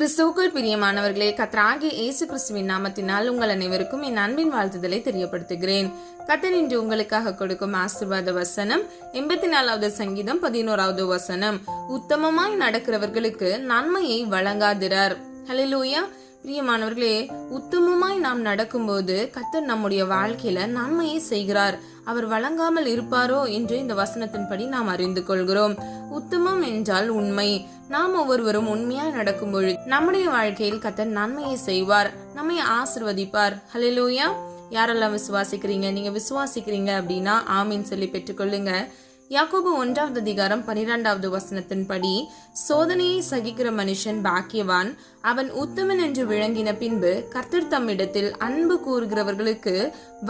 கிறிஸ்துவுக்குள் பிரியமானவர்களே, கர்த்தராகிய இயேசு கிறிஸ்துவின் நாமத்தினால் உங்கள் அனைவருக்கும் என் அன்பின் வாழ்த்துதலை தெரியப்படுத்துகிறேன். கர்த்தர் இன்று உங்களுக்காக கொடுக்கும் ஆசீர்வாத வசனம் 84வது சங்கீதம் 11வது வசனம். உத்தமமாய் நடக்கிறவர்களுக்கு நன்மையை வழங்காதிரார். ஹல்லேலூயா. பிரியமானவர்களே, உத்தமமாய் நாம் நடக்கும்போது கர்த்தர் நம்முடைய வாழ்க்கையில நன்மையை செய்கிறார். அவர் வழங்காமல் இருப்பாரோ என்று இந்த வசனத்தின்படி நாம் அறிந்து கொள்கிறோம். உத்தமம் என்றால் உண்மை. நாம் ஒவ்வொருவரும் உண்மையாய் நடக்கும் பொழுது நம்முடைய வாழ்க்கையில் கர்த்தர் நன்மையை செய்வார், நம்மை ஆசீர்வதிப்பார். ஹல்லேலூயா. யாரெல்லாம் விசுவாசிக்கிறீங்க? நீங்க விசுவாசிக்கிறீங்க அப்படின்னா ஆமீன் சொல்லி பெற்றுக்கொள்ளுங்க. யாக்கோபு 1வது அதிகாரம் 12வது வசனத்தின்படி, சோதனையை சகிக்கிற மனுஷன் பாக்கியவான், அவன் உத்தமன் என்று விளங்கின பின்பு கர்த்தர் தம்மிடத்தில் அன்பு கூறுகிறவர்களுக்கு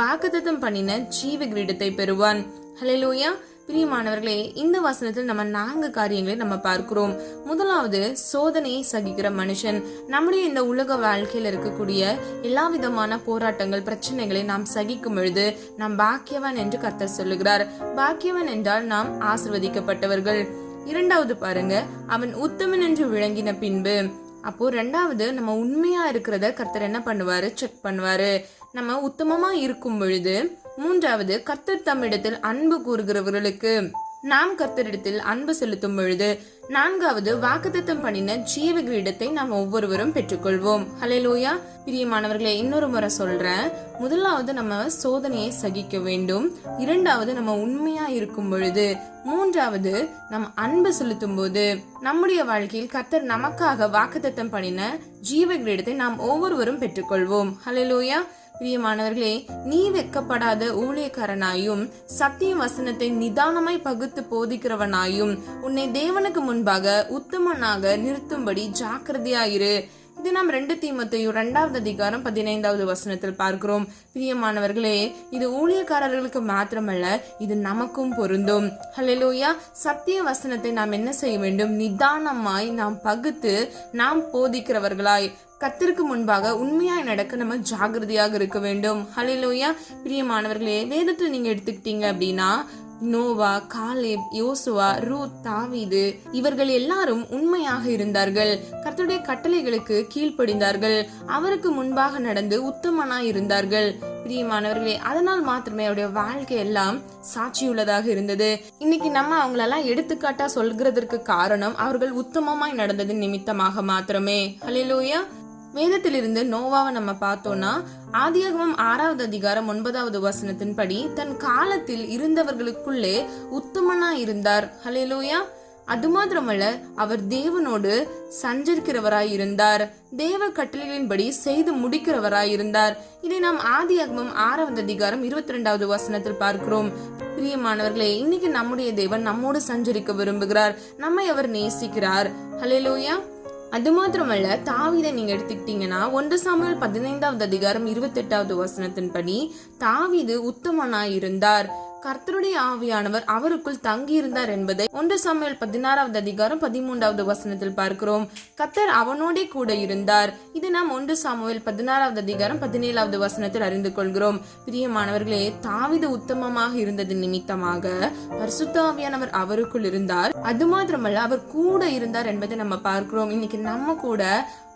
வாக்குத்தத்தம் பண்ணின ஜீவ கிரீடத்தை பெறுவான். ஹல்லேலூயா. பிரியமானவர்களே, இந்த வசனத்தில் நம்ம 4 காரியங்களை நம்ம பார்க்கிறோம். முதலாவது, சோதனையை சகிக்கிற மனுஷன். நம்முடைய இந்த உலக வாழ்க்கையில் இருக்கக்கூடிய எல்லா விதமான போராட்டங்கள், பிரச்சனைகளை நாம் சகிக்கும் பொழுது நாம் பாக்கியவான் என்று கர்த்தர் சொல்லுகிறார். பாக்கியவான் என்றால் நாம் ஆசீர்வதிக்கப்பட்டவர்கள். இரண்டாவது பாருங்க, அவன் உத்தமன் என்று விளங்கின பின்பு. அப்போ ரெண்டாவது, நம்ம உண்மையா இருக்கிறத கர்த்தர் என்ன பண்ணுவாரு? செக் பண்ணுவாரு. நம்ம உத்தமமா இருக்கும் பொழுது. மூன்றாவது, கர்த்தர் தம்மிடத்தில் அன்பு கூறுகிறவர்களுக்கு நாம் கர்த்தரிடத்தில் அன்பு செலுத்தும் பொழுது. நான்காவது, வாக்குத்தத்தம் பண்ணின ஜீவ கிரீடத்தை நாம் ஒவ்வொருவரும் பெற்றுக்கொள்வோம். ஹல்லேலூயா. பிரியமானவர்களே, இன்னொரு முறை சொல்றேன். முதலாவது, நம்ம சோதனையை சகிக்க வேண்டும். இரண்டாவது, நம்ம உண்மையா இருக்கும் பொழுது. மூன்றாவது, நம்ம அன்பு செலுத்தும் போது நம்முடைய வாழ்க்கையில் கர்த்தர் நமக்காக வாக்குத்தத்தம் பண்ணின ஜீவ கிரீடத்தை நாம் ஒவ்வொருவரும் பெற்றுக்கொள்வோம். ஹல்லேலூயா. பிரியமானவர்களே, நீ வெட்கப்படாத ஊழியக்காரனாயும் சத்திய வசனத்தை நிதானமாய் பகுத்து போதிக்கிறவனாயும் உன்னை தேவனுக்கு முன்பாக உத்தமனாக நிறுத்தும்படி ஜாக்கிரதையாயிரு. இது நாம் 2 தீமோத்தேயு 2வது அதிகாரம் 15வது வசனத்தில் பார்க்கிறோம். பிரியமானவர்களே, இது ஊழியக்காரர்களுக்கு மாத்திரமல்ல, இது நமக்கும் பொருந்தும். ஹல்லேலூயா. சத்திய வசனத்தை நாம் என்ன செய்ய வேண்டும்? நிதானமாய் நாம் பகுத்து நாம் போதிக்கிறவர்களாய் கர்த்தருக்கு முன்பாக உண்மையாய் நடக்க நம்ம ஜாகிரதையாக இருக்க வேண்டும். ஹல்லேலூயா. பிரியமானவர்களே, வேதத்தில் நீங்க எடுத்துக்கிட்டீங்க அப்படின்னா நோவா, காலேப், யோசுவா, ரூத், தாவீது இவர்கள் எல்லாரும் உண்மையாக இருந்தார்கள். கர்த்தருடைய கட்டளைகளுக்கு கீழ்ப்படிந்தார்கள். அவருக்கு முன்பாக நடந்து உத்தமனாய் இருந்தார்கள். பிரியமானவர்களே, அதனால் மாத்திரமே அவருடைய வாழ்க்கை எல்லாம் சாட்சியுள்ளதாக இருந்தது. இன்னைக்கு நம்ம அவங்களெல்லாம் எடுத்துக்காட்டா சொல்கிறதற்கு காரணம் அவர்கள் உத்தமமாய் நடந்தது நிமித்தமாக மாத்திரமே. ஹல்லேலூயா. வேதத்திலிருந்து நோவாவை நம்ம பார்த்தோம்னா, ஆதியாகமம் 6வது அதிகாரம் 9வது வசனத்தின்படி தன் காலத்தில் இருந்தவர்களுக்குள்ளே உத்தமனா இருந்தார். ஹல்லேலூயா. அது மாத்திரமல்ல, அவர் தேவனோடு சஞ்சரிக்கிறவராய் இருந்தார். தேவ கட்டளைகளின்படி செய்து முடிக்கிறவராய் இருந்தார். இதை நாம் ஆதியாகமம் 6வது அதிகாரம் 22வது வசனத்தில் பார்க்கிறோம். பிரியமானவர்களே, இன்னைக்கு நம்முடைய தேவன் நம்மோடு சஞ்சரிக்க விரும்புகிறார். நம்மை அவர் நேசிக்கிறார். ஹல்லேலூயா. அது மாத்திரமல்ல, தாவீதை நீங்க எடுத்துக்கிட்டீங்கன்னா 1 சாமுவேல் 15வது அதிகாரம் 28வது வசனத்தின்படி தாவீது உத்தமனாய் இருந்தார். கர்த்தருடைய ஆவியானவர் அவருக்குள் தங்கி இருந்தார் என்பதை 1 சாமுவேல் 16வது அதிகாரம் 13வது வசனத்தில் பார்க்கிறோம். கர்த்தர் அவனோட கூட இருந்தார். இது நாம் 1 சாமுவேல் 16வது அதிகாரம் 17வது வசனத்தில் அறிந்து கொள்கிறோம். பிரியமானவர்களே, தாவீது உத்தமமாக இருந்தது நிமித்தமாக பரிசுத்த ஆவியானவர் அவருக்குள் இருந்தார். அது மாத்திரமல்ல, அவர் கூட இருந்தார் என்பதை நம்ம பார்க்கிறோம். இன்னைக்கு நம்ம கூட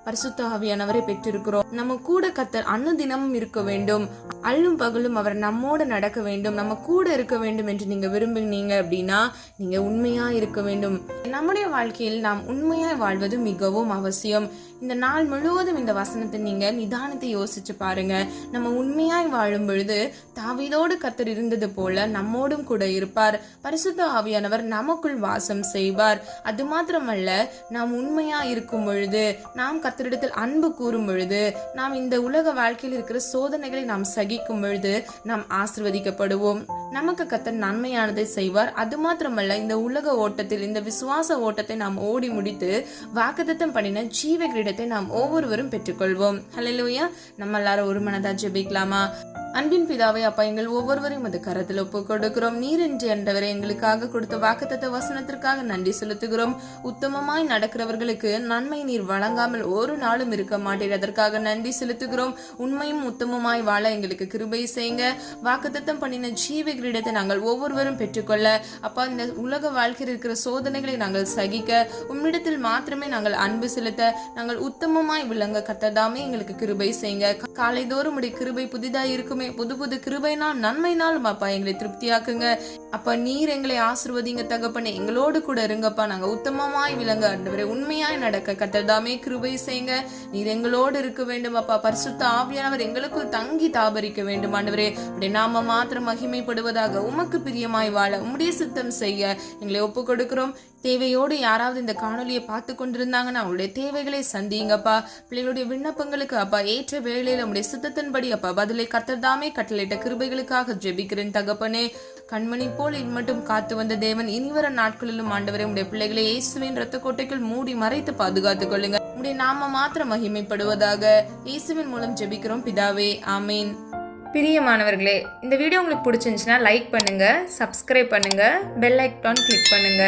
பரிசுத்த ஆவியானவரை பெற்றிருக்கிறோம். நம்ம கூட கர்த்தர் அனுதினமும் இருக்க வேண்டும். அல்லும் பகலும் அவர் நம்மோட நடக்க வேண்டும், நம்ம கூட இருக்க வேண்டும் என்று நீங்க விரும்புனீங்க அப்படின்னா நீங்க உண்மையா இருக்க வேண்டும். நம்முடைய வாழ்க்கையில் நாம் உண்மையாய் வாழ்வது மிகவும் அவசியம். இந்த நாள் முழுவதும் இந்த வசனத்தை நீங்க நிதானத்தை யோசிச்சு பாருங்க. நம்ம உண்மையாய் வாழும் பொழுது தாவீதோடு கர்த்தர் இருந்தது போல நம்மோடும் கூட இருப்பார். பரிசுத்த ஆவியானவர் நமக்குள் வாசம் செய்வார். அது மாத்திரமல்ல, நாம் உண்மையா இருக்கும் பொழுது, நாம் கர்த்தரிடத்தில் அன்பு கூறும் பொழுது, நாம் இந்த உலக வாழ்க்கையில் இருக்கிற சோதனைகளை நாம் சகிக்கும் பொழுது நாம் ஆசீர்வதிக்கப்படுவோம். நமக்கு கர்த்தர் நன்மையானதை செய்வார். அது மாத்திரமல்ல, இந்த உலக ஓட்டத்தில், இந்த விசுவாச ஓட்டத்தை நாம் ஓடி முடித்து வாக்குத்தத்தம் பண்ணின ஜீவ கிரீடத்தை நாம் ஒவ்வொருவரும் பெற்றுக்கொள்வோம். ஹல்லேலூயா. நம்ம எல்லாரும் ஒரு மனதா ஜெபிக்கலாமா? அன்பின் பிதாவே அப்பா, எங்கள் ஒவ்வொருவரையும் அது கரத்தில் ஒப்பு கொடுக்கிறோம். நீர் என்று ஆண்டவரே எங்களுக்காக கொடுத்த வாக்குத்தத்த வசனத்திற்காக நன்றி செலுத்துகிறோம். உத்தமமாய் நடக்கிறவர்களுக்கு நன்மை நீர் வழங்காமல் ஒரு நாளும் இருக்க மாட்டீர். அதற்காக நன்றி செலுத்துகிறோம். உண்மையும் உத்தமமாய் வாழ எங்களுக்கு கிருபை செய்யுங்க. வாக்குத்தத்தம் பண்ணின ஜீவ கிரீடத்தை நாங்கள் ஒவ்வொருவரும் பெற்றுக்கொள்ள அப்பா, இந்த உலக வாழ்க்கையில் இருக்கிற சோதனைகளை நாங்கள் சகிக்க, உம்மிடத்தில் மாத்திரமே நாங்கள் அன்பு செலுத்த, நாங்கள் உத்தமமாய் விளங்க கர்த்ததாமே எங்களுக்கு கிருபை செய்யுங்க. காலைதோறும் உடைய கிருபை புதிதாய் இருக்குமே, புது புது கிருபைனால் நன்மைனாலும் அப்பா எங்களை திருப்தியாக்குங்க. அப்பா, நீர் எங்களை ஆசீர்வதிங்க தகப்பனே. எங்களோடு கூட இருங்கப்பா. நாங்க உத்தமமாய் விளங்க ஆண்டவரே, உண்மையாய் நடக்க கர்த்ததாமே கிருபை செய்யுங்க. நீர் எங்களோடு இருக்க வேண்டும் அப்பா. பரிசுத்த ஆவியானவர் எங்களுக்குள் தங்கி தாபரிக்க வேண்டும் ஆண்டவரே. உடைய நாம மாத்திரம் மகிமைப்படுவதாக, உமக்கு பிரியமாய் வாழ, உம்முடைய சித்தம் செய்ய எங்களை ஒப்பு கொடுக்கிறோம். தேவையோடு யாராவது இந்த காணொலியை பார்த்து கொண்டிருந்தாங்கன்னா அவங்களுடைய தேவைகளை சந்திங்கப்பா. பிள்ளைகளுடைய விண்ணப்பங்களுக்கு அப்பா ஏற்ற வேளையில உடைய சித்தத்தின்படி அப்பா பதிலை கர்த்தர்தாமே கட்டளையிட்ட கிருபைகளுக்காக ஜெபிக்கிறேன் தகப்பனே. கண்மணி போல் இன்மட்டும் காத்து வந்த தேவன் இனிவர நாட்களிலும் ஆண்டவரே உடைய பிள்ளைகளை இயேசுவின் ரத்த கோட்டைக்குள் மூடி மறைத்து பாதுகாத்துக் கொள்ளுங்க. உடைய நாம மாத்திரம் மகிமைப்படுவதாக. இயேசுவின் மூலம் ஜெபிக்கிறோம் பிதாவே, ஆமீன். பிரியமானவர்களே, இந்த வீடியோ உங்களுக்கு பிடிச்சிருந்துச்சுன்னா லைக் பண்ணுங்க, சப்ஸ்கிரைப் பண்ணுங்க, பெல் ஐக்கான் கிளிக் பண்ணுங்க.